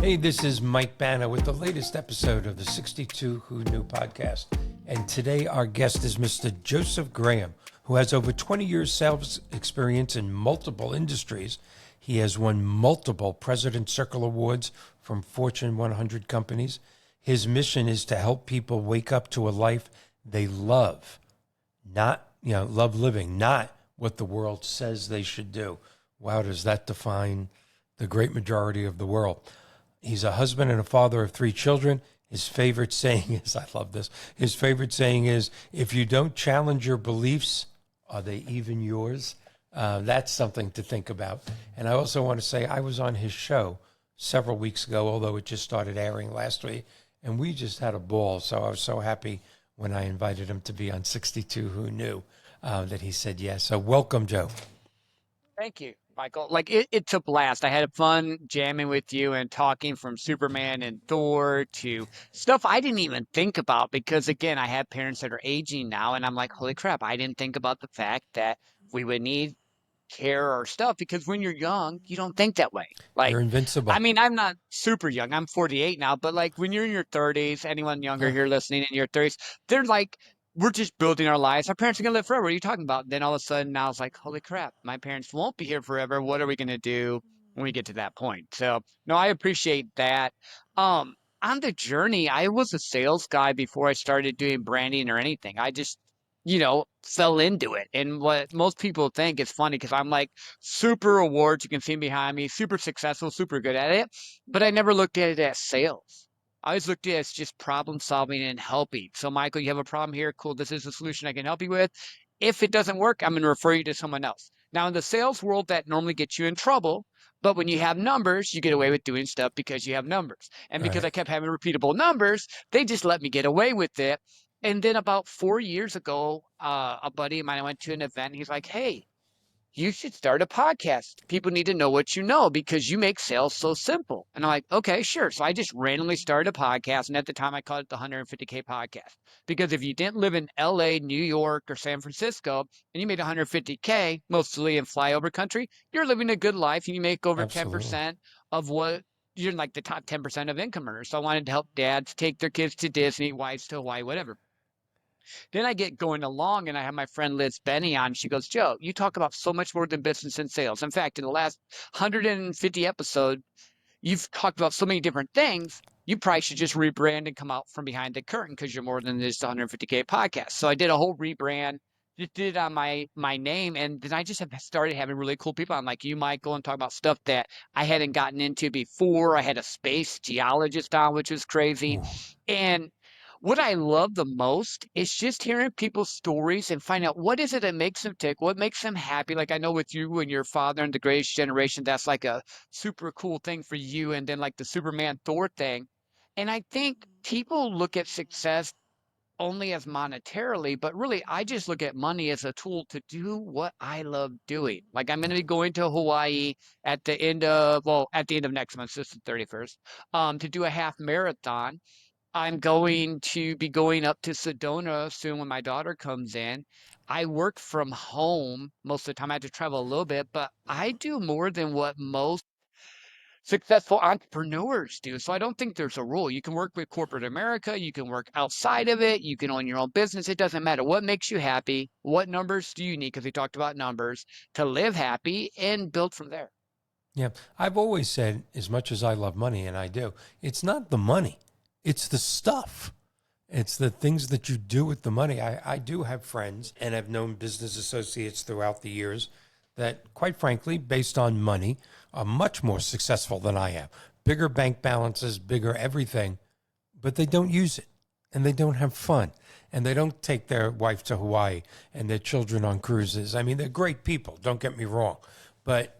Hey, this is Mike Banna with the latest episode of the 62 Who Knew podcast. And today our guest is Mr. Joseph Graham, who has over 20 years sales experience in multiple industries. He has won multiple President's Circle Awards from Fortune 100 companies. His mission is to help people wake up to a life they love, love living, not what the world says they should do. Wow, does that define the great majority of the world? He's a husband and a father of 3 children. His favorite saying is, I love this, his favorite saying is, if you don't challenge your beliefs, are they even yours? That's something to think about. And I also want to say I was on his show several weeks ago, although it just started airing last week, and we just had a ball. So I was so happy when I invited him to be on 62 Who Knew that he said yes. So welcome, Joe. Thank you, Michael. It's a blast. I had fun jamming with you and talking from Superman and Thor to stuff I didn't even think about because, again, I have parents that are aging now, and I'm like, holy crap, I didn't think about the fact that we would need care or stuff because when you're young, you don't think that way. You're invincible. I mean, I'm not super young. I'm 48 now, but when you're in your 30s, anyone younger here listening in your 30s, they're like, we're just building our lives. Our parents are going to live forever. What are you talking about? Then all of a sudden, now it's like, holy crap, my parents won't be here forever. What are we going to do when we get to that point? So, no, I appreciate that. On the journey, I was a sales guy before I started doing branding or anything. I just, fell into it. And what most people think is funny because I'm like super awards. You can see behind me, super successful, super good at it. But I never looked at it as sales. I always looked at it as just problem solving and helping. So, Michael, you have a problem here. Cool. This is a solution I can help you with. If it doesn't work, I'm going to refer you to someone else. Now, in the sales world, that normally gets you in trouble. But when you have numbers, you get away with doing stuff because you have numbers. And because I kept having repeatable numbers, they just let me get away with it. And then about 4 years ago, a buddy of mine, I went to an event. He's like, hey, you should start a podcast. People need to know what you know because you make sales so simple. And I'm like, okay, sure. So I just randomly started a podcast. And at the time I called it the 150K podcast because if you didn't live in LA, New York, or San Francisco, and you made 150K, mostly in flyover country, you're living a good life and you make over 10% of what you're like the top 10% of income earners. So I wanted to help dads take their kids to Disney, wives to Hawaii, whatever. Then I get going along and I have my friend Liz Benny on. She goes, Joe, you talk about so much more than business and sales. In fact, in the last 150 episodes, you've talked about so many different things. You probably should just rebrand and come out from behind the curtain because you're more than just 150K podcast. So I did a whole rebrand, just did it on my name. And then I just have started having really cool people on like you, Michael, and talk about stuff that I hadn't gotten into before. I had a space geologist on, which was crazy. And what I love the most is just hearing people's stories and find out what is it that makes them tick, what makes them happy. Like I know with you and your father and the greatest generation, that's like a super cool thing for you. And then like the Superman Thor thing. And I think people look at success only as monetarily, but really I just look at money as a tool to do what I love doing. Like I'm going to be going to Hawaii at the end of next month, so it's the 31st, to do a half marathon. I'm going to be going up to Sedona soon when my daughter comes in. I work from home most of the time. I have to travel a little bit, but I do more than what most successful entrepreneurs do. So I don't think there's a rule. You can work with corporate America. You can work outside of it. You can own your own business. It doesn't matter. What makes you happy? What numbers do you need? Because we talked about numbers to live happy and build from there. Yeah. I've always said, as much as I love money, and I do, it's not the money. It's the stuff. It's the things that you do with the money. I do have friends and have known business associates throughout the years that, quite frankly, based on money, are much more successful than I am. Bigger bank balances, bigger everything, but they don't use it and they don't have fun and they don't take their wife to Hawaii and their children on cruises. I mean, they're great people, don't get me wrong, but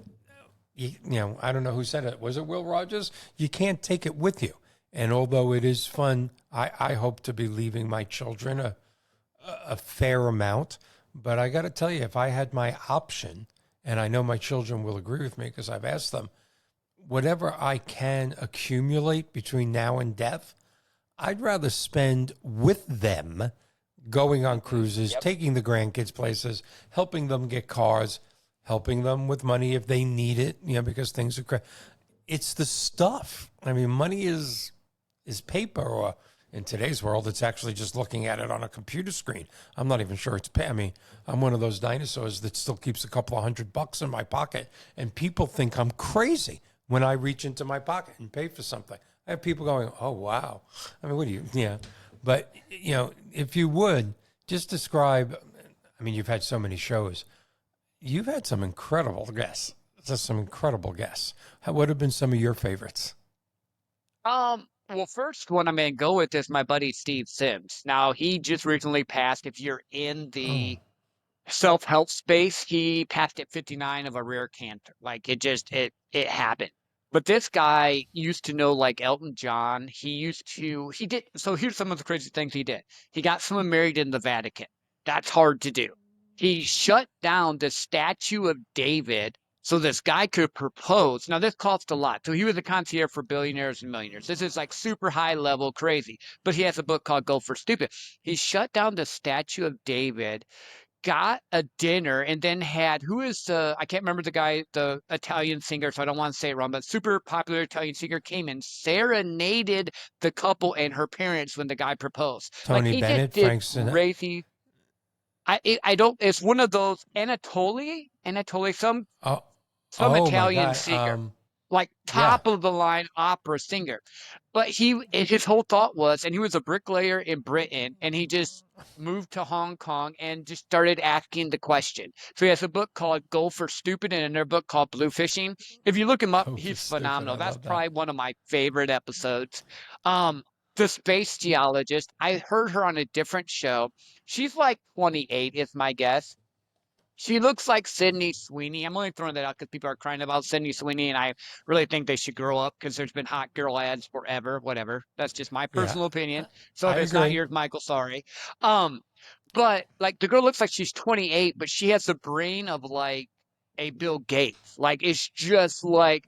I don't know who said it. Was it Will Rogers? You can't take it with you. And although it is fun, I hope to be leaving my children a fair amount. But I got to tell you, if I had my option, and I know my children will agree with me because I've asked them, whatever I can accumulate between now and death, I'd rather spend with them going on cruises, taking the grandkids places, helping them get cars, helping them with money if they need it, because things are crazy. It's the stuff. I mean, money is paper, or in today's world, it's actually just looking at it on a computer screen. I'm not even sure it's pay. I mean, I'm one of those dinosaurs that still keeps a couple of $100 in my pocket, and people think I'm crazy when I reach into my pocket and pay for something. I have people going, "Oh, wow." I mean, what do you? Yeah, but if you would just describe. I mean, you've had so many shows. You've had some incredible guests. Just some incredible guests. What have been some of your favorites? Well, first one I'm gonna go with is my buddy Steve Sims. Now, he just recently passed. If you're in Oh, the self-help space, he passed at 59 of a rare cancer. Like it happened. But this guy used to know like Elton John. He did so here's some of the crazy things he did. He got someone married in the Vatican. That's hard to do. He shut down the statue of David so this guy could propose. Now this cost a lot. So he was a concierge for billionaires and millionaires. This is like super high level crazy. But he has a book called Go for Stupid. He shut down the statue of David, got a dinner, and then had who is the I can't remember the guy, the Italian singer, so I don't want to say it wrong, but super popular Italian singer came and serenaded the couple and her parents when the guy proposed. Like Tony he just Bennett, did Frank Sinatra. crazy. I don't. It's one of those Anatoly, Oh, some oh my Italian God. singer, like Yeah. top of the line opera singer. But his whole thought was, and he was a bricklayer in Britain, and he just moved to Hong Kong and just started asking the question. So he has a book called Go for Stupid and another book called Blue Fishing. If you look him up, Hope is he's stupid. phenomenal. I That's love that. probably one of my favorite episodes. Um, the space geologist, I heard her on a different show. She's like 28, is my guess. She looks like Sydney Sweeney. I'm only throwing that out because people are crying about Sydney Sweeney, and I really think they should grow up because there's been hot girl ads forever. Whatever. That's just my Yeah, personal opinion. So if I it's not agree. yours, Michael, sorry. Um, but like the girl looks like she's 28, but she has the brain of like a Bill Gates. Like it's just like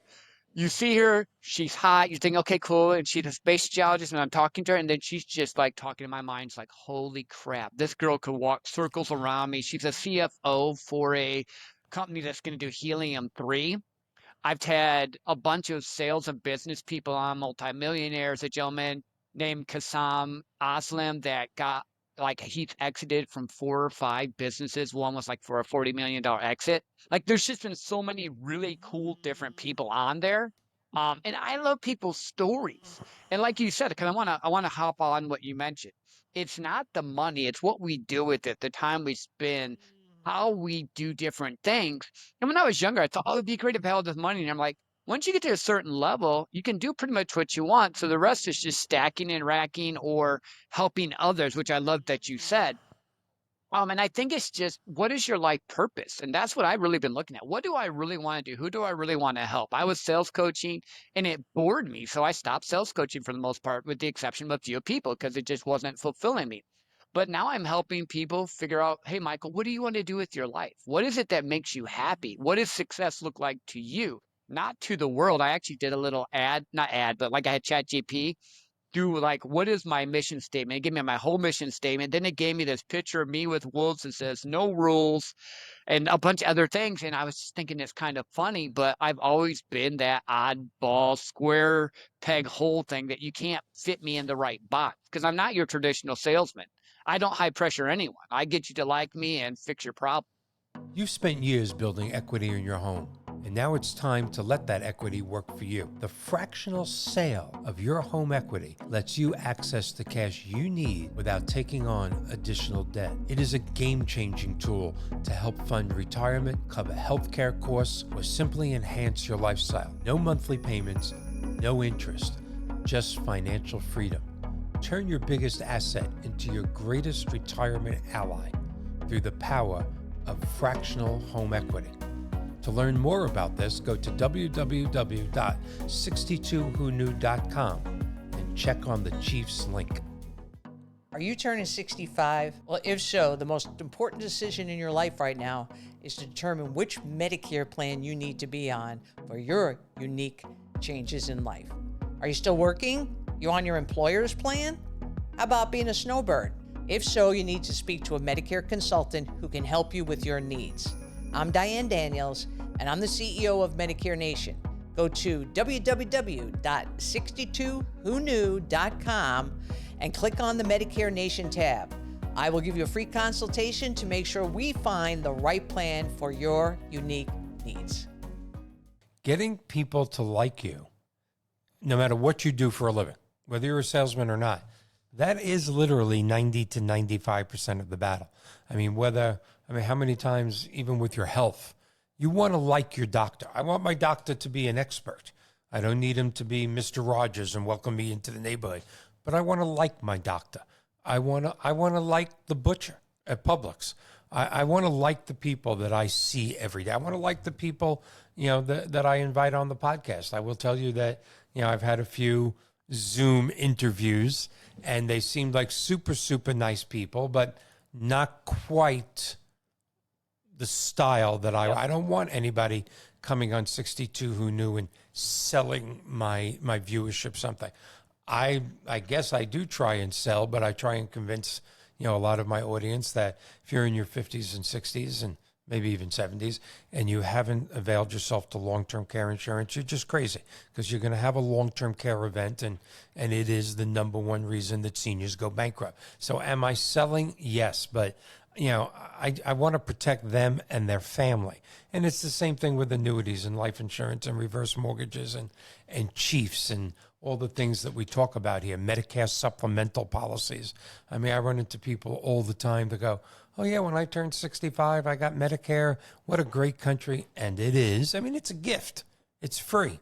you see her, she's hot, you think, okay, cool, and she's a space geologist, and I'm talking to her, and then she's just like talking in my mind. It's like, holy crap, this girl could walk circles around me. She's a CFO for a company that's going to do helium-3. I've had a bunch of sales and business people on, multimillionaires, a gentleman named Kassam Aslam that got like he's exited from 4 or 5 businesses. One was like for a $40 million exit. Like there's just been so many really cool different people on there. And I love people's stories. And like you said, because I wanna hop on what you mentioned. It's not the money, it's what we do with it, the time we spend, how we do different things. And when I was younger, I thought, oh, it'd be great if I had all this money. And I'm like, once you get to a certain level, you can do pretty much what you want. So the rest is just stacking and racking or helping others, which I love that you said. And I think it's just what is your life purpose? And that's what I've really been looking at. What do I really want to do? Who do I really want to help? I was sales coaching and it bored me. So I stopped sales coaching for the most part, with the exception of a few people, because it just wasn't fulfilling me. But now I'm helping people figure out, hey, Michael, what do you want to do with your life? What is it that makes you happy? What does success look like to you? Not to the world. I actually did a little ad, not ad, but like I had ChatGPT do like, what is my mission statement? It gave me my whole mission statement. Then it gave me this picture of me with wolves that says no rules and a bunch of other things. And I was just thinking it's kind of funny, but I've always been that oddball square peg hole thing that you can't fit me in the right box because I'm not your traditional salesman. I don't high pressure anyone. I get you to like me and fix your problem. You've spent years building equity in your home, and now it's time to let that equity work for you. The fractional sale of your home equity lets you access the cash you need without taking on additional debt. It is a game-changing tool to help fund retirement, cover healthcare costs, or simply enhance your lifestyle. No monthly payments, no interest, just financial freedom. Turn your biggest asset into your greatest retirement ally through the power of fractional home equity. To learn more about this, go to www.62whoknew.com and check on the Chiefs link. Are you turning 65? Well, if so, the most important decision in your life right now is to determine which Medicare plan you need to be on for your unique changes in life. Are you still working? You on your employer's plan? How about being a snowbird? If so, you need to speak to a Medicare consultant who can help you with your needs. I'm Diane Daniels, and I'm the CEO of Medicare Nation. go to www.62whoknew.com and click on the Medicare Nation tab. I will give you a free consultation to make sure we find the right plan for your unique needs. Getting people to like you, no matter what you do for a living, whether you're a salesman or not, that is literally 90 to 95% of the battle. I mean, how many times, even with your health, you want to like your doctor. I want my doctor to be an expert. I don't need him to be Mr. Rogers and welcome me into the neighborhood, but I want to like my doctor. I want to like the butcher at Publix. I want to like the people that I see every day. I want to like the people, that I invite on the podcast. I will tell you that, I've had a few Zoom interviews and they seemed like super, super nice people, but not quite the style that I don't want anybody coming on 62 Who Knew and selling my viewership something. I guess I do try and sell, but I try and convince, a lot of my audience that if you're in your 50s and 60s and maybe even 70s, and you haven't availed yourself to long-term care insurance, you're just crazy because you're going to have a long-term care event, and it is the number one reason that seniors go bankrupt. So am I selling? Yes, but I want to protect them and their family. And it's the same thing with annuities and life insurance and reverse mortgages and chiefs and all the things that we talk about here, Medicare supplemental policies. I mean, I run into people all the time that go, oh, yeah, when I turned 65, I got Medicare. What a great country. And it is. I mean, it's a gift. It's free.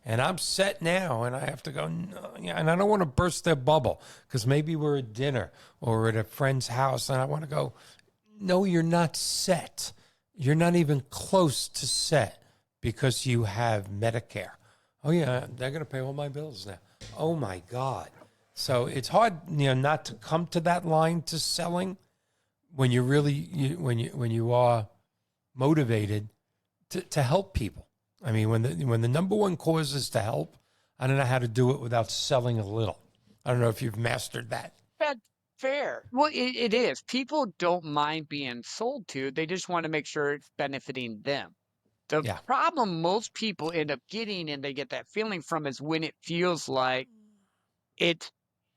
And I'm set now, and I have to go, no, and I don't want to burst their bubble because maybe we're at dinner or at a friend's house, and I want to go, no, you're not set. You're not even close to set because you have Medicare. Oh, yeah, they're going to pay all my bills now. Oh, my God. So it's hard, not to come to that line to selling when you're really, when you are motivated to help people. I mean, when the number one cause is to help, I don't know how to do it without selling a little. I don't know if you've mastered that. That's fair. Well, it is. People don't mind being sold to. They just want to make sure it's benefiting them. The problem most people end up getting, and they get that feeling from, is when it feels like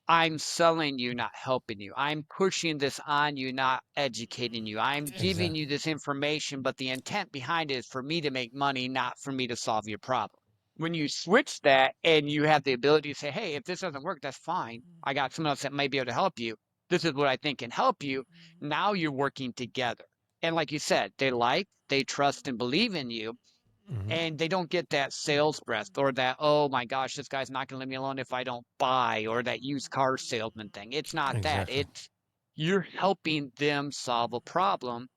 I'm selling you, not helping you. I'm pushing this on you, not educating you. I'm giving you this information, but the intent behind it is for me to make money, not for me to solve your problem. When you switch that and you have the ability to say, hey, if this doesn't work, that's fine. I got someone else that might be able to help you. This is what I think can help you. Now you're working together. And like you said, they trust and believe in you. And they don't get that sales breath or that, oh my gosh, this guy's not going to leave me alone if I don't buy, or that used car salesman thing. It's not that. It's you're helping them solve a problem.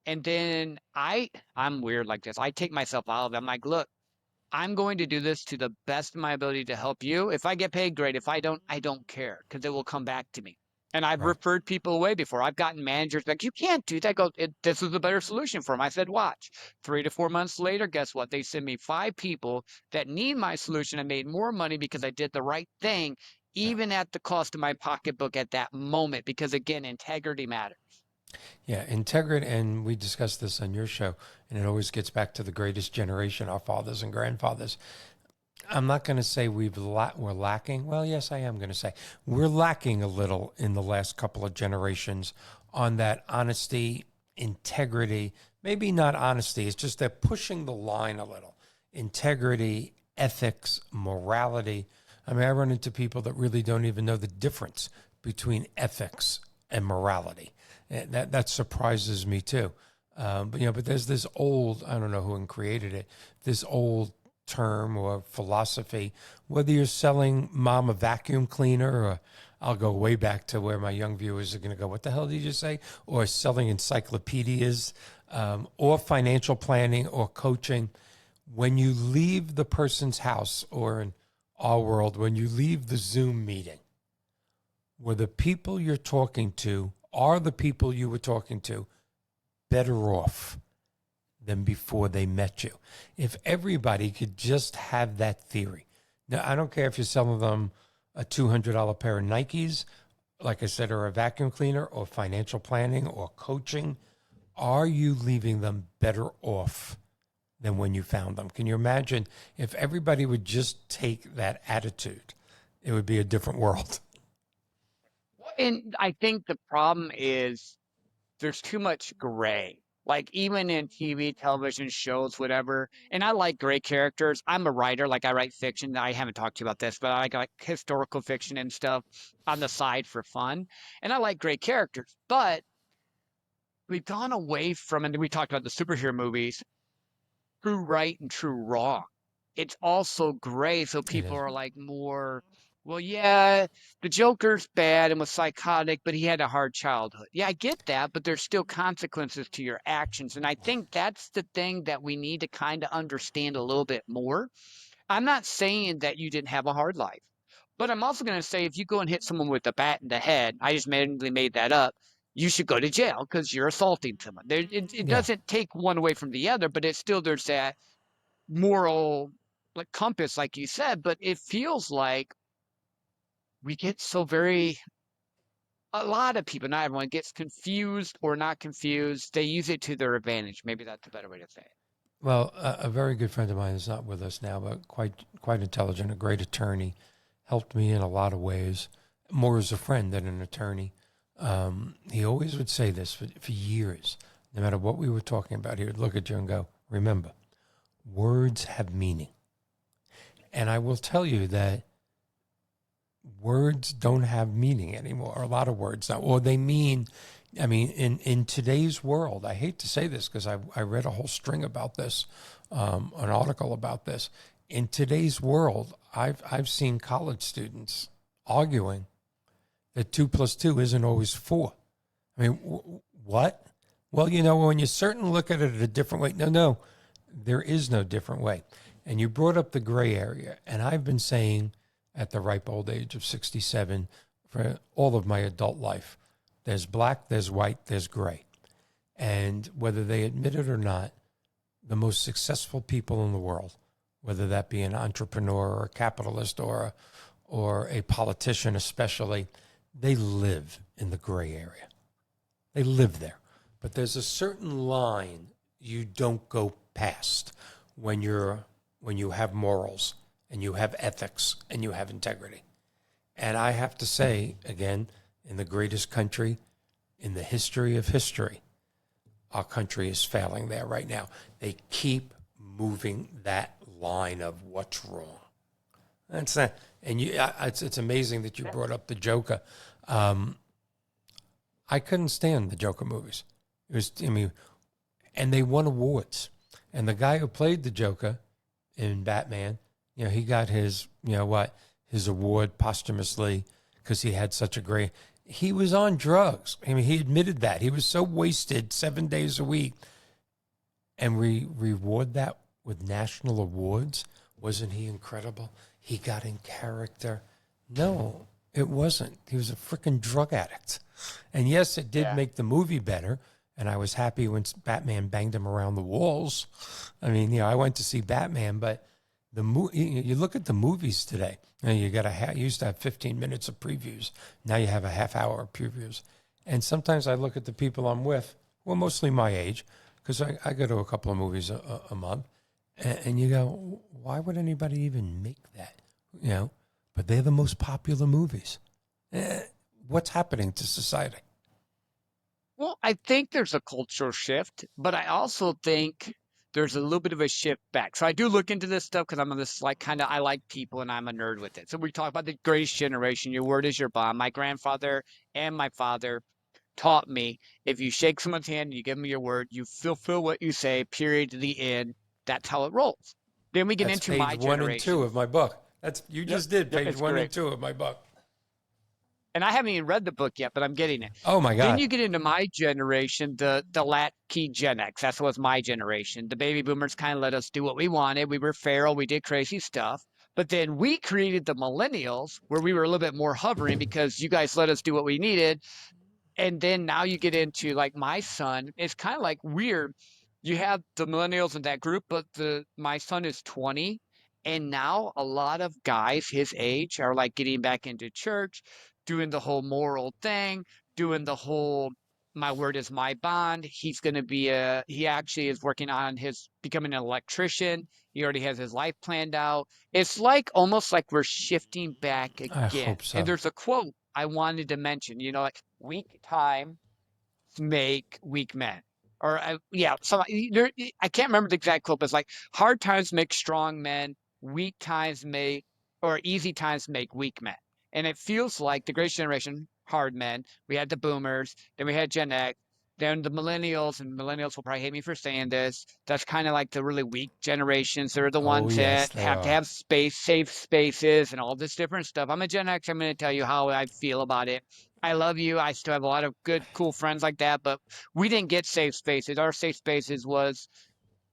And then I'm weird like this. I take myself out of it. I'm like, look, I'm going to do this to the best of my ability to help you. If I get paid, great. If I don't care because it will come back to me. And I've referred people away before. I've gotten managers like, you can't do that. This is a better solution for them. I said, watch. 3 to 4 months later, guess what? They send me 5 people that need my solution and made more money because I did the right thing, even at the cost of my pocketbook at that moment. Because again, integrity matters. Yeah, integrity, and we discussed this on your show, and it always gets back to the greatest generation, our fathers and grandfathers. I'm not going to say we're lacking. Well, yes, I am going to say we're lacking a little in the last couple of generations on that honesty, integrity. Maybe not honesty. It's just they're pushing the line a little. Integrity, ethics, morality. I mean, I run into people that really don't even know the difference between ethics and morality. And that surprises me too. But there's this old, I don't know who created it, this old term or philosophy, whether you're selling mom a vacuum cleaner, or I'll go way back to where my young viewers are going to go, what the hell did you say? Or selling encyclopedias, or financial planning or coaching. When you leave the person's house, or in our world, when you leave the Zoom meeting, were the people you're talking to, are the people you were talking to better off than before they met you? If everybody could just have that theory. Now, I don't care if you're selling them a $200 pair of Nikes, like I said, or a vacuum cleaner, or financial planning or coaching. Are you leaving them better off than when you found them. Can you imagine if everybody would just take that attitude? It would be a different world. And I think the problem is there's too much gray. Like even in TV, television shows, whatever. And I like gray characters. I'm a writer, like I write fiction. I haven't talked to you about this, but I like historical fiction and stuff on the side for fun. And I like gray characters. But we've gone away from, and we talked about the superhero movies, true right and true wrong. It's also gray, so It people is. are like more, well, yeah, the Joker's bad and was psychotic, but he had a hard childhood. Yeah, I get that, but there's still consequences to your actions. And I think that's the thing that we need to kind of understand a little bit more. I'm not saying that you didn't have a hard life, but I'm also going to say if you go and hit someone with a bat in the head, I just randomly made that up, you should go to jail because you're assaulting someone. It Yeah. doesn't take one away from the other, but it's still there's that moral like compass, like you said. But it feels like we get so very a lot of people, not everyone, gets confused or not confused. They use it to their advantage. Maybe that's a better way to say it. Well, a very good friend of mine is not with us now, but quite intelligent, a great attorney, helped me in a lot of ways, more as a friend than an attorney. He always would say this for years, no matter what we were talking about. He would look at you and go, "Remember, words have meaning." And I will tell you that words don't have meaning anymore. A lot of words now, or they mean. I mean, in today's world, I hate to say this because I read a whole string about this, an article about this. In today's world, I've seen college students arguing that 2 + 2 isn't always 4. I mean, what? Well, when you certainly look at it a different way. No, there is no different way. And you brought up the gray area, and I've been saying at the ripe old age of 67 for all of my adult life. There's black, there's white, there's gray. And whether they admit it or not, the most successful people in the world, whether that be an entrepreneur or a capitalist or a politician especially, they live in the gray area. They live there. But there's a certain line you don't go past when you have morals and you have ethics and you have integrity. And I have to say, again, in the greatest country in the history of history, our country is failing there right now. They keep moving that line of what's wrong. That's that. And it's amazing that you brought up the Joker. I couldn't stand the Joker movies. And they won awards. And the guy who played the Joker in Batman, he got his award posthumously because he had such a great. He was on drugs. I mean, he admitted that. He was so wasted 7 days a week. And we reward that with national awards. Wasn't he incredible? He got in character. No, it wasn't. He was a freaking drug addict. And yes, it did make the movie better. And I was happy when Batman banged him around the walls. I mean, I went to see Batman, but you look at the movies today. You used to have 15 minutes of previews. Now you have a half hour of previews. And sometimes I look at the people I'm with, well, mostly my age, because I go to a couple of movies a month, and you go, why would anybody even make that? But they're the most popular movies. What's happening to society? Well, I think there's a cultural shift, but I also think there's a little bit of a shift back. So I do look into this stuff because I'm on this I like people and I'm a nerd with it. So we talk about the greatest generation. Your word is your bond. My grandfather and my father taught me if you shake someone's hand, you give them your word, you fulfill what you say, period, to the end. That's how it rolls. Then we get That's into page my 1 and 2 generation. of my book. You just did page It's 1 and great. 2 of my book. And I haven't even read the book yet, but I'm getting it. Oh my God. Then you get into my generation, the latchkey Gen X. That's what's my generation. The baby boomers kind of let us do what we wanted. We were feral. We did crazy stuff. But then we created the millennials where we were a little bit more hovering because you guys let us do what we needed. And then now you get into like my son. It's kind of like weird. You have the millennials in that group, but my son is 20. And now a lot of guys his age are like getting back into church, doing the whole moral thing, doing the whole my word is my bond. He's going to be he actually is working on his becoming an electrician. He already has his life planned out. It's like almost like we're shifting back I again. hope And so. there's a quote I wanted to mention, like weak time make weak men. Or yeah, so I can't remember the exact quote, but it's like hard times make strong men, weak times make or easy times make weak men. And it feels like the greatest generation, hard men. We had the boomers, then we had Gen X, then the millennials, and millennials will probably hate me for saying this. That's kind of like the really weak generations. They're the Oh, ones yes, that they have to are. have space, safe spaces, and all this different stuff. I'm a Gen X. I'm going to tell you how I feel about it. I love you. I still have a lot of good, cool friends like that, but we didn't get safe spaces. Our safe spaces was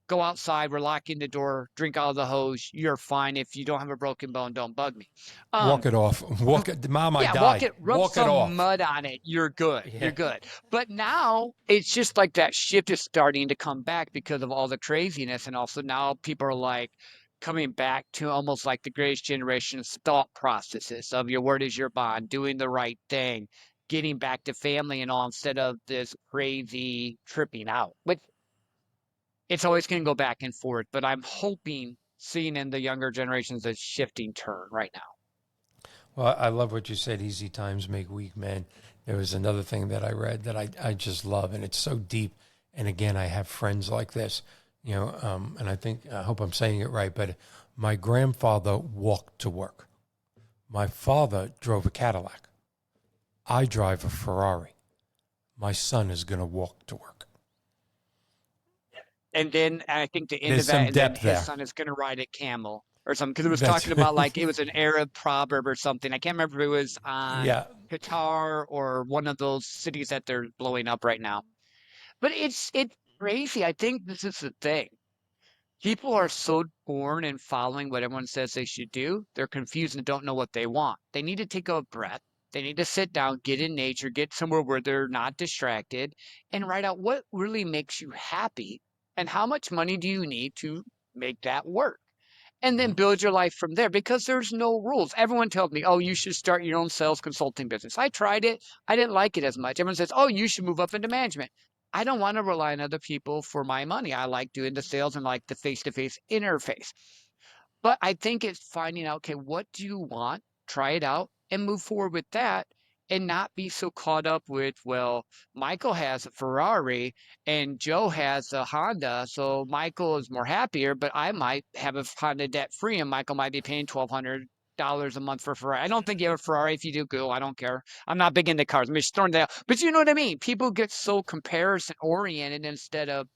go outside, we're locking the door, drink out of the hose. You're fine. If you don't have a broken bone, don't bug me. Walk it off. Walk it. Mom, I Yeah, walk died. it, rub Walk it some off. mud on it. You're good. You're Yeah. good. But now it's just like that shift is starting to come back because of all the craziness. And also now people are like coming back to almost like the greatest generation's thought processes of your word is your bond, doing the right thing, getting back to family and all instead of this crazy tripping out. Which it's always going to go back and forth. But I'm hoping seeing in the younger generations a shifting turn right now. Well, I love what you said. Easy times make weak men. There was another thing that I read that I just love, and it's so deep. And again, I have friends like this, and I hope I'm saying it right, but my grandfather walked to work. My father drove a Cadillac. I drive a Ferrari. My son is going to walk to work. And then I think the end There's of that, some and then depth his there. son is going to ride a camel or something. Because it was That's talking about like it was an Arab proverb or something. I can't remember if it was on yeah. Qatar or one of those cities that they're blowing up right now. But it's crazy. I think this is the thing. People are so torn and following what everyone says they should do. They're confused and don't know what they want. They need to take a breath. They need to sit down, get in nature, get somewhere where they're not distracted, and write out what really makes you happy and how much money do you need to make that work. And then build your life from there because there's no rules. Everyone tells me, oh, you should start your own sales consulting business. I tried it. I didn't like it as much. Everyone says, oh, you should move up into management. I don't want to rely on other people for my money. I like doing the sales and like the face-to-face interface. But I think it's finding out, okay, what do you want? Try it out and move forward with that and not be so caught up with, well, Michael has a Ferrari and Joe has a Honda. So Michael is more happier, but I might have a Honda debt free and Michael might be paying $1,200 a month for a Ferrari. I don't think you have a Ferrari. If you do, go. I don't care. I'm not big into cars. I'm just throwing that out. But you know what I mean? People get so comparison oriented instead of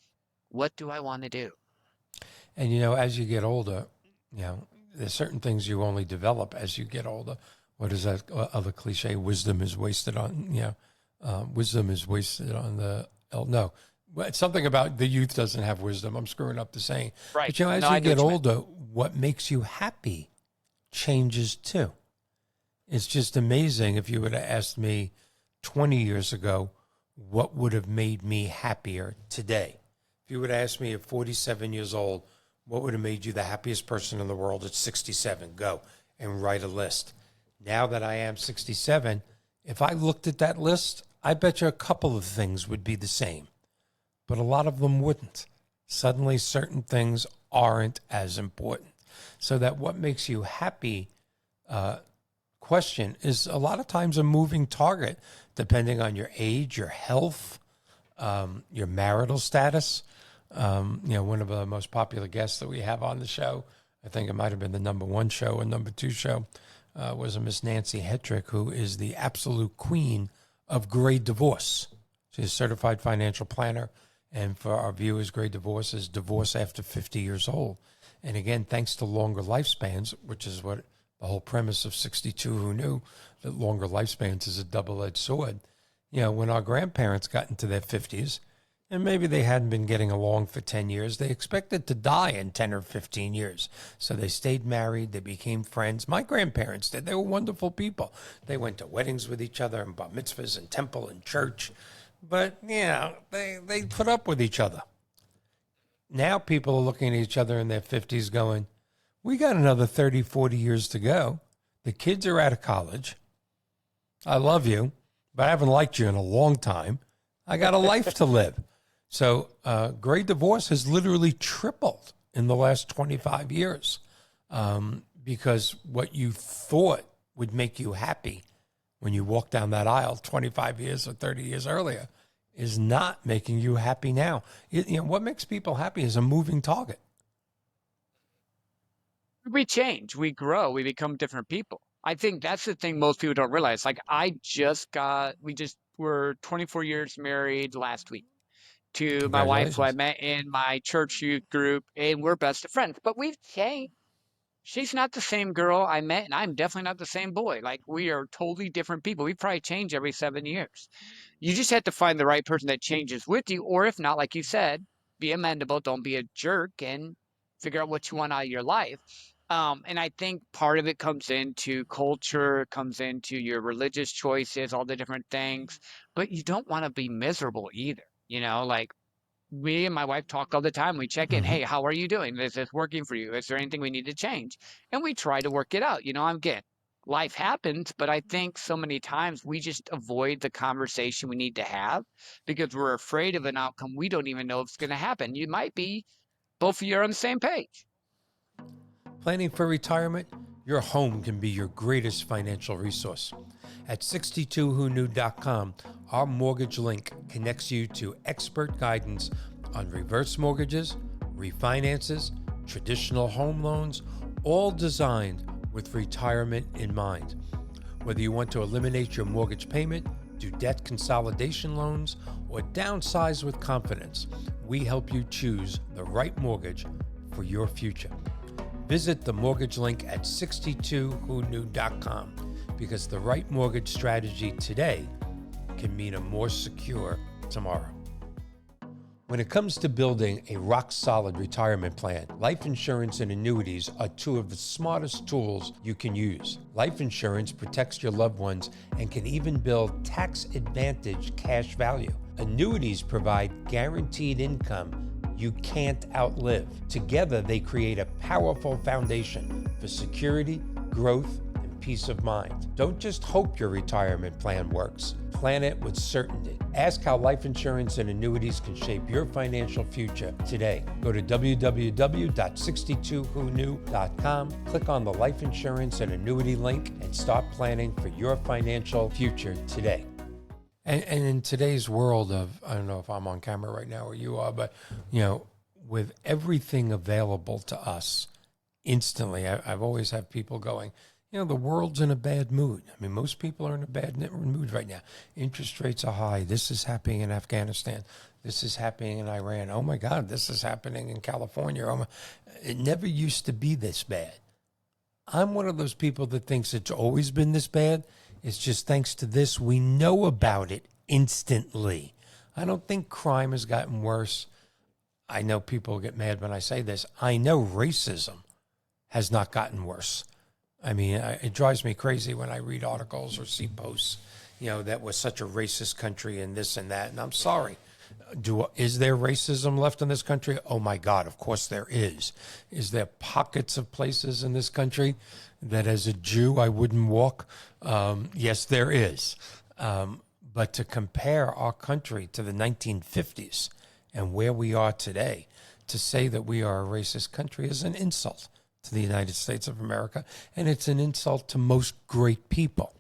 what do I want to do? And as you get older, there's certain things you only develop as you get older. What is that other cliche? Wisdom is wasted on, wisdom is wasted on no. Well, it's something about the youth doesn't have wisdom. I'm screwing up the saying. Right. But, as No, you I know get what you mean. older, what makes you happy changes too. It's just amazing. If you would have asked me 20 years ago, what would have made me happier today? If you would have asked me at 47 years old, what would have made you the happiest person in the world at 67? Go and write a list. Now that I am 67, if I looked at that list, I bet you a couple of things would be the same, but a lot of them wouldn't. Suddenly, certain things aren't as important. So that what makes you happy question is a lot of times a moving target, depending on your age, your health, your marital status. One of the most popular guests that we have on the show, I think it might have been the #1 show or #2 show, was a Miss Nancy Hetrick, who is the absolute queen of gray divorce. She's a certified financial planner. And for our viewers, gray divorce is divorce after 50 years old. And again, thanks to longer lifespans, which is what the whole premise of 62 Who Knew, that longer lifespans is a double-edged sword. When our grandparents got into their 50s, and maybe they hadn't been getting along for 10 years, they expected to die in 10 or 15 years. So they stayed married, they became friends. My grandparents did. They were wonderful people. They went to weddings with each other and bar mitzvahs and temple and church. But, they put up with each other. Now people are looking at each other in their 50s going, we got another 30, 40 years to go. The kids are out of college. I love you, but I haven't liked you in a long time. I got a life to live. So gray divorce has literally tripled in the last 25 years because what you thought would make you happy when you walk down that aisle 25 years or 30 years earlier is not making you happy now. What makes people happy is a moving target. We change, we grow, we become different people. I think that's the thing most people don't realize. Like we just were 24 years married last week to my wife, who I Congratulations. met in my church youth group, and we're best of friends. But we've changed. She's not the same girl I met, and I'm definitely not the same boy. Like, we are totally different people. We probably change every 7 years. You just have to find the right person that changes with you, or if not, like you said, be amendable. Don't be a jerk and figure out what you want out of your life. And I think part of it comes into culture, comes into your religious choices, all the different things. But you don't want to be miserable either. Like me and my wife talk all the time. We check in. Mm-hmm. Hey, how are you doing? Is this working for you? Is there anything we need to change? And we try to work it out. I'm getting life happens, but I think so many times we just avoid the conversation we need to have because we're afraid of an outcome we don't even know if it's going to happen. You might be both of you are on the same page. Planning for retirement? Your home can be your greatest financial resource. At 62whoknew.com, our mortgage link connects you to expert guidance on reverse mortgages, refinances, traditional home loans, all designed with retirement in mind. Whether you want to eliminate your mortgage payment, do debt consolidation loans, or downsize with confidence, we help you choose the right mortgage for your future. Visit the mortgage link at 62whoknew.com because the right mortgage strategy today can mean a more secure tomorrow. When it comes to building a rock-solid retirement plan, life insurance and annuities are two of the smartest tools you can use. Life insurance protects your loved ones and can even build tax-advantaged cash value. Annuities provide guaranteed income you can't outlive. Together, they create a powerful foundation for security, growth, and peace of mind. Don't just hope your retirement plan works. Plan it with certainty. Ask how life insurance and annuities can shape your financial future today. Go to www.62whoknew.com, click on the life insurance and annuity link, and start planning for your financial future today. And in today's world of, I don't know if I'm on camera right now or you are, but, with everything available to us instantly, I've always had people going, the world's in a bad mood. I mean, most people are in a bad mood right now. Interest rates are high. This is happening in Afghanistan. This is happening in Iran. Oh, my God, this is happening in California. It never used to be this bad. I'm one of those people that thinks it's always been this bad. It's just thanks to this, we know about it instantly. I don't think crime has gotten worse. I know people get mad when I say this. I know racism has not gotten worse. I mean, it drives me crazy when I read articles or see posts, that we're such a racist country and this and that. And I'm sorry. Is there racism left in this country? Oh, my God, of course there is. Is there pockets of places in this country that as a Jew I wouldn't walk? Yes, there is. But to compare our country to the 1950s and where we are today, to say that we are a racist country is an insult to the United States of America, and it's an insult to most great people.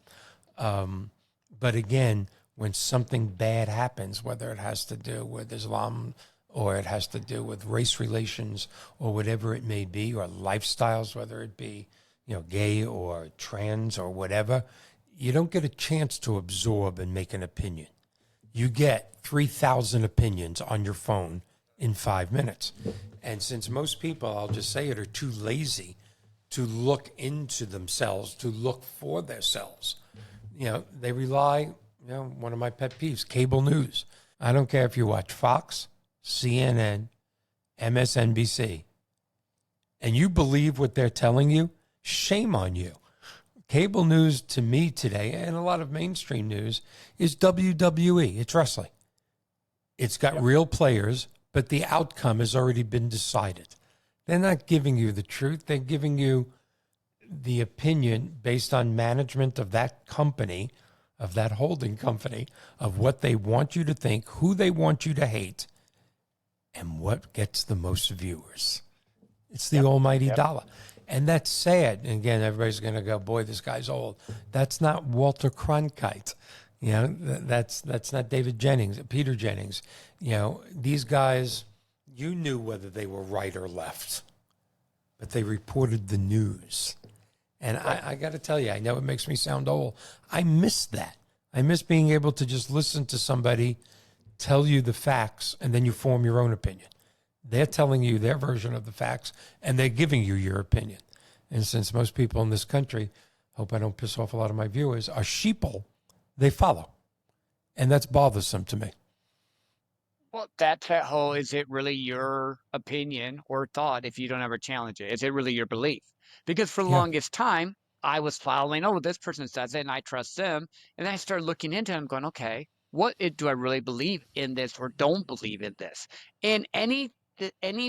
But again, when something bad happens, whether it has to do with Islam or it has to do with race relations or whatever it may be, or lifestyles, whether it be, gay or trans or whatever, you don't get a chance to absorb and make an opinion. You get 3,000 opinions on your phone in 5 minutes. And since most people, I'll just say it, are too lazy to look into themselves, to look for themselves, they rely, one of my pet peeves, cable news. I don't care if you watch Fox, CNN, MSNBC, and you believe what they're telling you, shame on you. Cable news to me today, and a lot of mainstream news, is WWE. It's wrestling. It's got real players, but the outcome has already been decided. They're not giving you the truth. They're giving you the opinion based on management of that company of that holding company of what they want you to think, who they want you to hate, and what gets the most viewers. It's the almighty dollar. And that's sad. And again, everybody's going to go, boy, this guy's old. That's not Walter Cronkite. You know, that's not David Jennings, Peter Jennings. You know, these guys, you knew whether they were right or left, but they reported the news. And I got to tell you, I know it makes me sound old. I miss that. I miss being able to just listen to somebody tell you the facts, and then you form your own opinion. They're telling you their version of the facts, and they're giving you your opinion. And since most people in this country, hope I don't piss off a lot of my viewers, are sheeple, they follow. And that's bothersome to me. Well, that's that whole, is it really your opinion or thought if you don't ever challenge it? Is it really your belief? Because for the Yeah. longest time, I was following, oh, this person says it and I trust them. And then I started looking into it and going, okay, do I really believe in this or don't believe in this? And any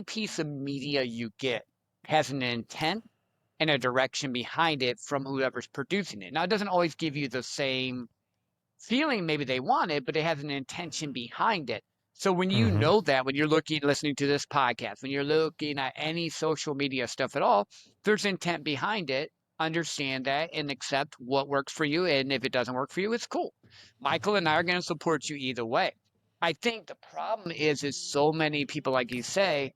piece of media you get has an intent and a direction behind it from whoever's producing it. Now, it doesn't always give you the same feeling maybe they want it, but it has an intention behind it. So when you know that, when you're listening to this podcast, when you're looking at any social media stuff at all, there's intent behind it. Understand that and accept what works for you. And if it doesn't work for you, it's cool. Michael and I are going to support you either way. I think the problem is so many people, like you say,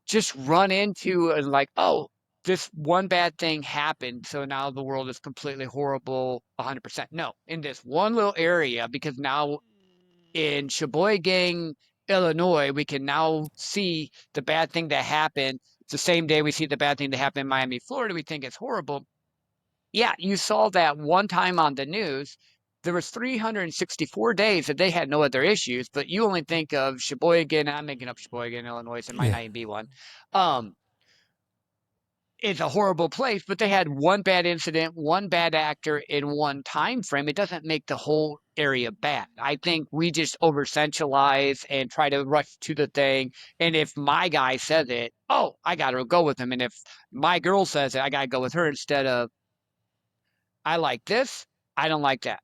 just run into like, oh, this one bad thing happened, so now the world is completely horrible 100%. No, in this one little area, because now in Sheboygan, Illinois, we can now see the bad thing that happened. It's the same day we see the bad thing that happened in Miami, Florida. We think it's horrible. Yeah, you saw that one time on the news. There was 364 days that they had no other issues, but you only think of Sheboygan. I'm making up Sheboygan, Illinois. So it might Yeah. not even be one. Um, it's a horrible place, but they had one bad incident, one bad actor in one time frame. It doesn't make the whole area bad. I think we just over centralize and try to rush to the thing. And if my guy says it, oh, I got to go with him. And if my girl says it, I got to go with her instead of I like this, I don't like that.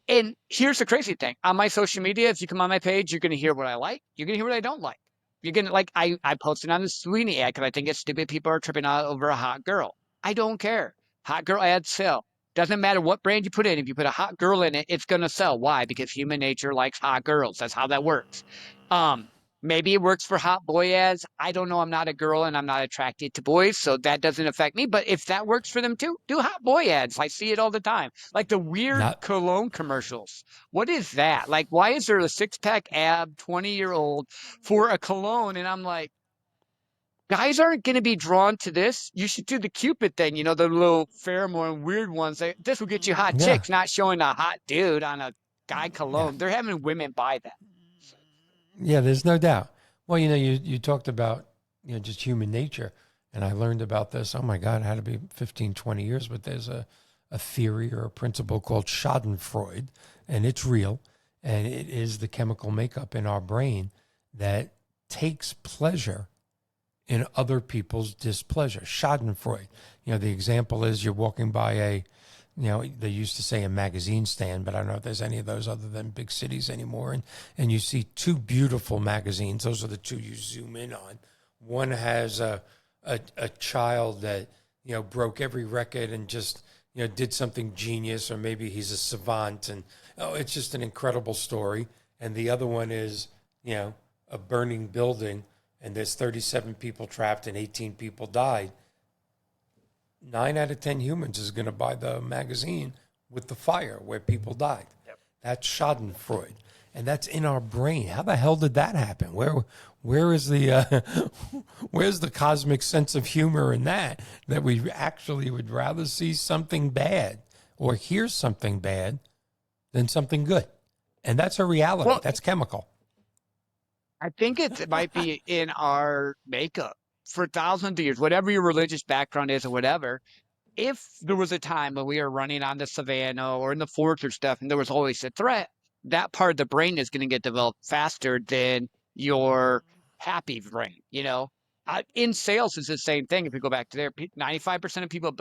And here's the crazy thing. On my social media, if you come on my page, you're going to hear what I like. You're going to hear what I don't like. You're going to like, I posted on the Sweeney ad because I think it's stupid people are tripping out over a hot girl. I don't care. Hot girl ads sell. Doesn't matter what brand you put in. If you put a hot girl in it, it's going to sell. Why? Because human nature likes hot girls. That's how that works. Maybe it works for hot boy ads. I don't know. I'm not a girl and I'm not attracted to boys, so that doesn't affect me. But if that works for them too, do hot boy ads. I see it all the time. Like the weird Not cologne commercials. What is that? Like, why is there a six-pack ab 20-year-old for a cologne? And I'm like, guys aren't going to be drawn to this. You should do the Cupid thing, the little pheromone weird ones. This will get you hot yeah. chicks, not showing a hot dude on a guy Yeah. cologne. They're having women buy that. Yeah, there's no doubt. Well, you talked about, just human nature, and I learned about this, oh my God, it had to be 15, 20 years, but there's a theory or a principle called Schadenfreude, and it's real, and it is the chemical makeup in our brain that takes pleasure in other people's displeasure. Schadenfreude. The example is you're walking by they used to say a magazine stand, but I don't know if there's any of those other than big cities anymore. And you see two beautiful magazines. Those are the two you zoom in on. One has a child that, broke every record and just, did something genius, or maybe he's a savant. And, it's just an incredible story. And the other one is, a burning building, and there's 37 people trapped and 18 people died. 9 out of 10 humans is going to buy the magazine with the fire where people died. Yep. That's Schadenfreude, and that's in our brain. How the hell did that happen? Where is the where's the cosmic sense of humor in that we actually would rather see something bad or hear something bad than something good? And that's a reality. Well, That's chemical. I think it might be in our makeup for thousands of years, whatever your religious background is or whatever. If there was a time when we were running on the savannah or in the forest or stuff, and there was always a threat, that part of the brain is going to get developed faster than your happy brain. In sales, it's the same thing. If we go back to there, 95% of people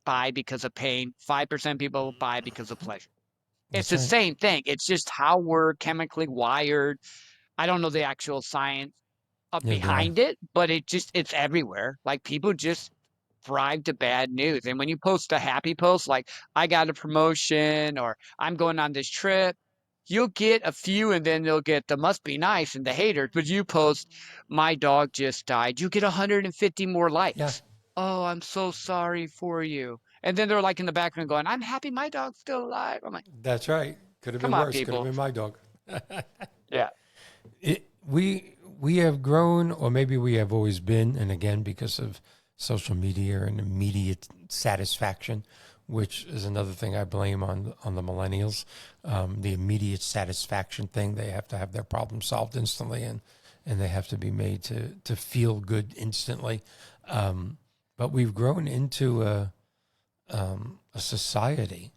buy because of pain, 5% of people buy because of pleasure. It's That's the right. same thing. It's just how we're chemically wired. I don't know the actual science up Neither do I. behind it, but it's everywhere. Like people just thrive to bad news. And when you post a happy post like I got a promotion or I'm going on this trip, you'll get a few and then you'll get the must be nice and the haters. But you post my dog just died, you get 150 more Yeah, likes. Oh, I'm so sorry for you. And then they're like in the background going, I'm happy my dog's still alive. I'm like, that's right. Could have come been on, worse. Could have people. been my dog. Yeah. We have grown, or maybe we have always been, and again because of social media and immediate satisfaction, which is another thing I blame on the millennials. The immediate satisfaction thing, they have to have their problem solved instantly, and they have to be made to feel good instantly. But we've grown into a society,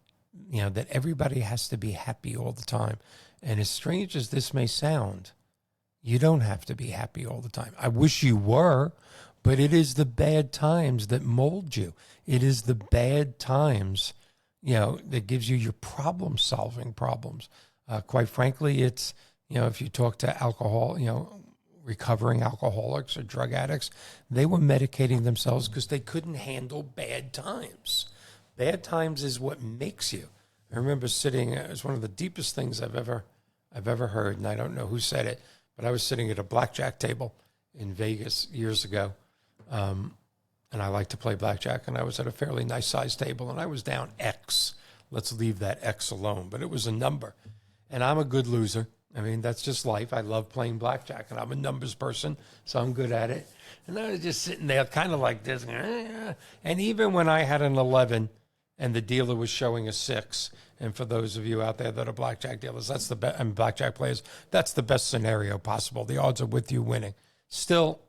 that everybody has to be happy all the time. And as strange as this may sound, you don't have to be happy all the time. I wish you were, but it is the bad times that mold you. It is the bad times, that gives you your problem solving problems. Quite frankly, it's, if you talk to recovering alcoholics or drug addicts, they were medicating themselves because they couldn't handle bad times. Bad times is what makes you. I remember sitting, it was one of the deepest things I've ever heard, and I don't know who said it, but I was sitting at a blackjack table in Vegas years ago, and I like to play blackjack, and I was at a fairly nice sized table, and I was down X. Let's leave that X alone, but it was a number, and I'm a good loser. I mean, that's just life. I love playing blackjack, and I'm a numbers person, so I'm good at it. And I was just sitting there kind of like this, and even when I had an 11 and the dealer was showing a 6, and for those of you out there that are blackjack dealers, that's the best, and blackjack players, that's the best scenario possible. The odds are with you winning. Still,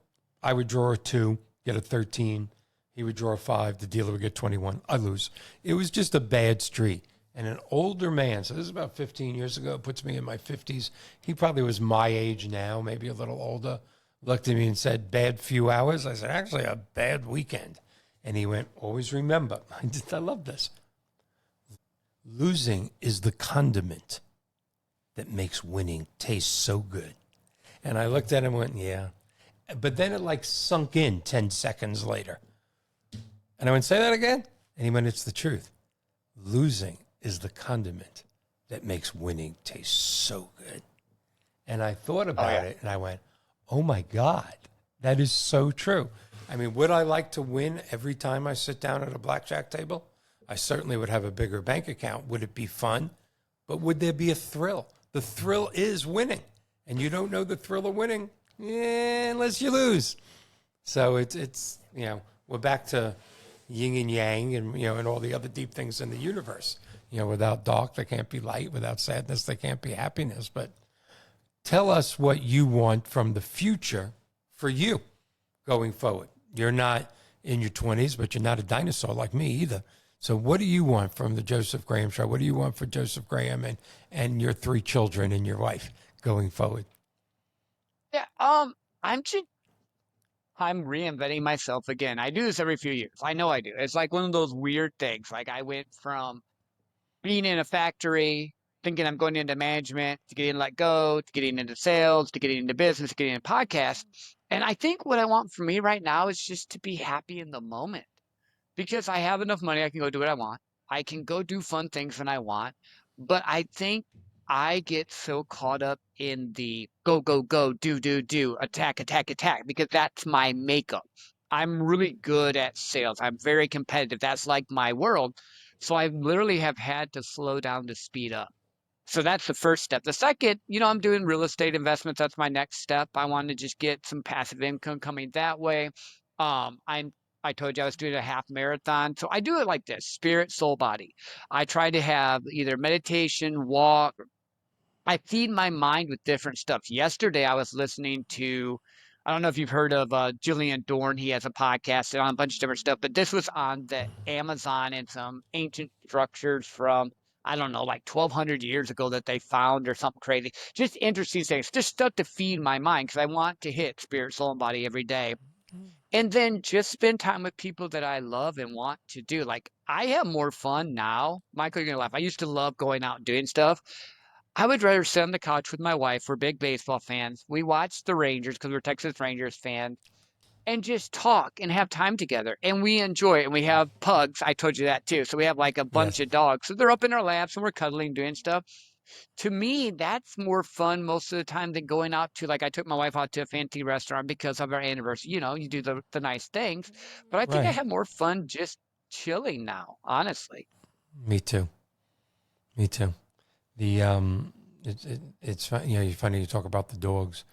I would draw a 2, get a 13. He would draw a 5. The dealer would get 21. I lose. It was just a bad streak. And an older man, so this is about 15 years ago, puts me in my 50s. He probably was my age now, maybe a little older, looked at me and said, bad few hours. I said, actually, a bad weekend. And he went, always remember, I love this. Losing is the condiment that makes winning taste so good. And I looked at him and went, yeah. But then it like sunk in 10 seconds later. And I went, say that again? And he went, it's the truth. Losing is the condiment that makes winning taste so good. And I thought about it and I went, oh my God, that is so true. I mean, would I like to win every time I sit down at a blackjack table? I certainly would have a bigger bank account. Would it be fun? But would there be a thrill? The thrill is winning. And you don't know the thrill of winning unless you lose. So it's we're back to yin and yang and all the other deep things in the universe. Without dark, there can't be light. Without sadness, there can't be happiness. But tell us what you want from the future for you going forward. You're not in your 20s, but you're not a dinosaur like me either. So what do you want from the Joseph Graham Show? What do you want for Joseph Graham and your 3 children and your wife going forward? Yeah. I'm reinventing myself again. I do this every few years. I know I do. It's like one of those weird things. Like I went from being in a factory, thinking I'm going into management, to getting let go, to getting into sales, to getting into business, to getting into podcasts. And I think what I want for me right now is just to be happy in the moment because I have enough money. I can go do what I want. I can go do fun things when I want. But I think I get so caught up in the go, go, go, do, attack, attack, attack, because that's my makeup. I'm really good at sales. I'm very competitive. That's like my world. So I literally have had to slow down to speed up. So that's the first step. The second, I'm doing real estate investments. That's my next step. I want to just get some passive income coming that way. I told you I was doing a half marathon. So I do it like this: spirit, soul, body. I try to have either meditation, walk. I feed my mind with different stuff. Yesterday, I was listening to, I don't know if you've heard of Julian Dorn. He has a podcast on a bunch of different stuff, but this was on the Amazon and some ancient structures from, I don't know, like 1,200 years ago that they found or something crazy. Just interesting things, just stuff to feed my mind because I want to hit spirit, soul, and body every day. And then just spend time with people that I love and want to do. Like, I have more fun now. Michael, you're gonna laugh. I used to love going out and doing stuff. I would rather sit on the couch with my wife. We're big baseball fans. We watch the Rangers because we're Texas Rangers fans and just talk and have time together. And we enjoy it. And we have pugs. I told you that too. So we have like a bunch Yes. of dogs. So they're up in our laps and we're cuddling, doing stuff. To me, that's more fun most of the time than going out to, like, I took my wife out to a fancy restaurant because of our anniversary. You know, you do the nice things. But I think I Right. have more fun just chilling now, honestly. Me too. Me too. The it's you know, you're funny you talk about the dogs.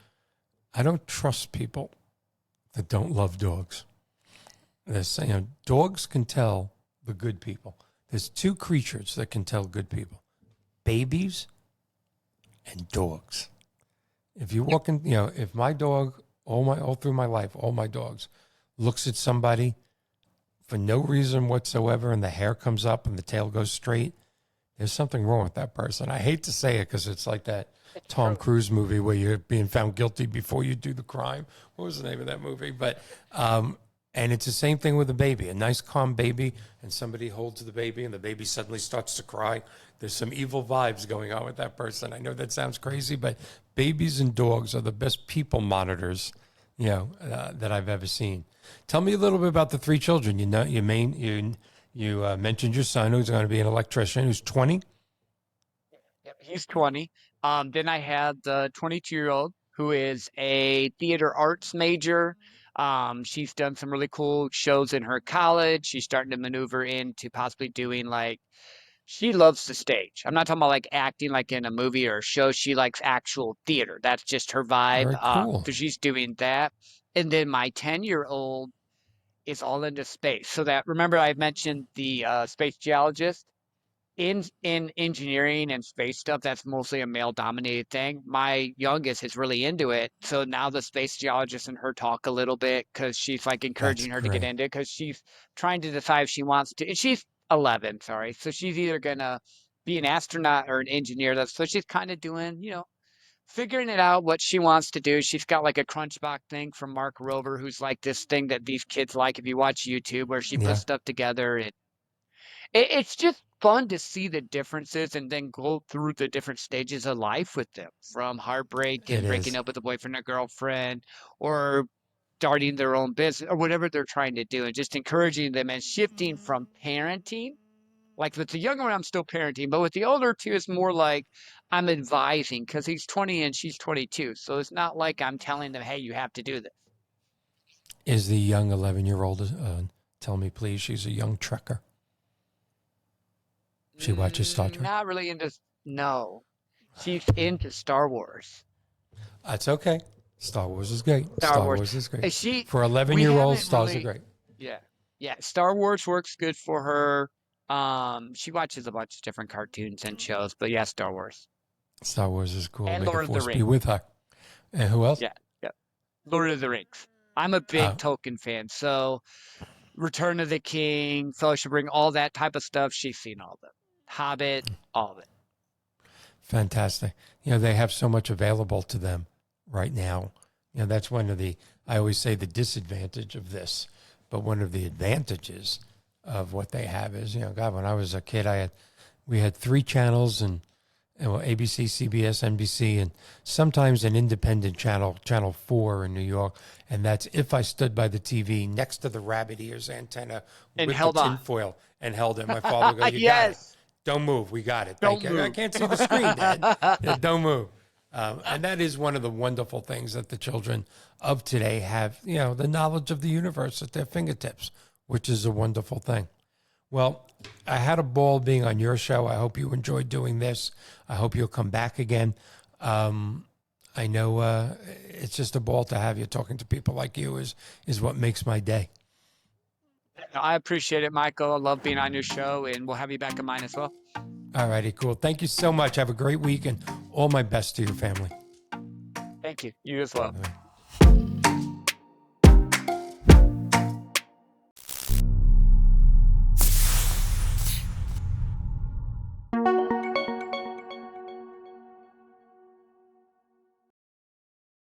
I don't trust people that don't love dogs. There's, you know, dogs can tell the good people. There's two creatures that can tell good people: babies and dogs. If you walk in, you know, if my dog, all through my life, all my dogs looks at somebody for no reason whatsoever, and the hair comes up and the tail goes straight, there's something wrong with that person. I hate to say it because it's like that Tom Cruise movie where you're being found guilty before you do the crime. What was the name of that movie? But and it's the same thing with a baby, a nice calm baby, and somebody holds the baby and the baby suddenly starts to cry. There's some evil vibes going on with that person. I know that sounds crazy, but babies and dogs are the best people monitors, you know, that I've ever seen. Tell me a little bit about the three children. You know, you mentioned your son who's going to be an electrician, who's 20. Yep, he's 20. Then I had the 22-year-old who is a theater arts major. She's done some really cool shows in her college. She's starting to maneuver into possibly doing like, she loves the stage. I'm not talking about like acting like in a movie or a show. She likes actual theater. That's just her vibe. Very cool. So she's doing that. And then my 10-year-old is all into space. So that, remember I mentioned the space geologist? In engineering and space stuff, that's mostly a male dominated thing. My youngest is really into it. So now the space geologist and her talk a little bit because she's like That's encouraging her to get great. into it because she's trying to decide if she wants to. And she's 11, sorry. So she's either gonna be an astronaut or an engineer. That's so she's kind of doing, you know, figuring it out what she wants to do. She's got like a Crunchbox thing from Mark Rover, who's like this thing that these kids like if you watch YouTube, where she puts Yeah, stuff together. It's just fun to see the differences and then go through the different stages of life with them, from heartbreak it and breaking is. up with a boyfriend or girlfriend, or starting their own business, or whatever they're trying to do, and just encouraging them and shifting from parenting. Like with the younger one, I'm still parenting, but with the older two, it's more like I'm advising because he's 20 and she's 22. So it's not like I'm telling them, hey, you have to do this. Is the young 11-year-old, tell me please, she's a young trekker. She watches Star Trek. Not really into, no. She's into Star Wars. That's okay. Star Wars is great. Star Star Wars. Wars is great. She, For we 11-year-olds, haven't stars are really, great. yeah, yeah. Star Wars works good for her. She watches a bunch of different cartoons and shows, but yeah, Star Wars Star Wars is cool. and May the Lord of the force be Rings. with her. And who else? Yeah, yeah. Lord of the Rings. I'm a big Uh, Tolkien fan, so Return of the King, Fellowship of the Ring, all that type of stuff. She's seen all of them. Hobbit, all of it. Fantastic. You know, they have so much available to them right now. You know, that's one of the, I always say the disadvantage of this, but one of the advantages of what they have is, you know, God, when I was a kid, we had 3 channels and well, ABC, CBS, NBC, and sometimes an independent channel, Channel 4 in New York. And that's if I stood by the TV next to the rabbit ears antenna And with held the on. tinfoil and held it. My father would go, you got it. Yes. Don't move. We got it. Don't Thank you. I move. can't see the screen, Dad. Yeah, don't move. And that is one of the wonderful things that the children of today have, you know, the knowledge of the universe at their fingertips, which is a wonderful thing. Well, I had a ball being on your show. I hope you enjoyed doing this. I hope you'll come back again. I know it's just a ball to have you. Talking to people like you is what makes my day. I appreciate it, Michael. I love being on your show, and we'll have you back on mine as well. All righty, cool. Thank you so much. Have a great week and all my best to your family. Thank you. You as well. All right.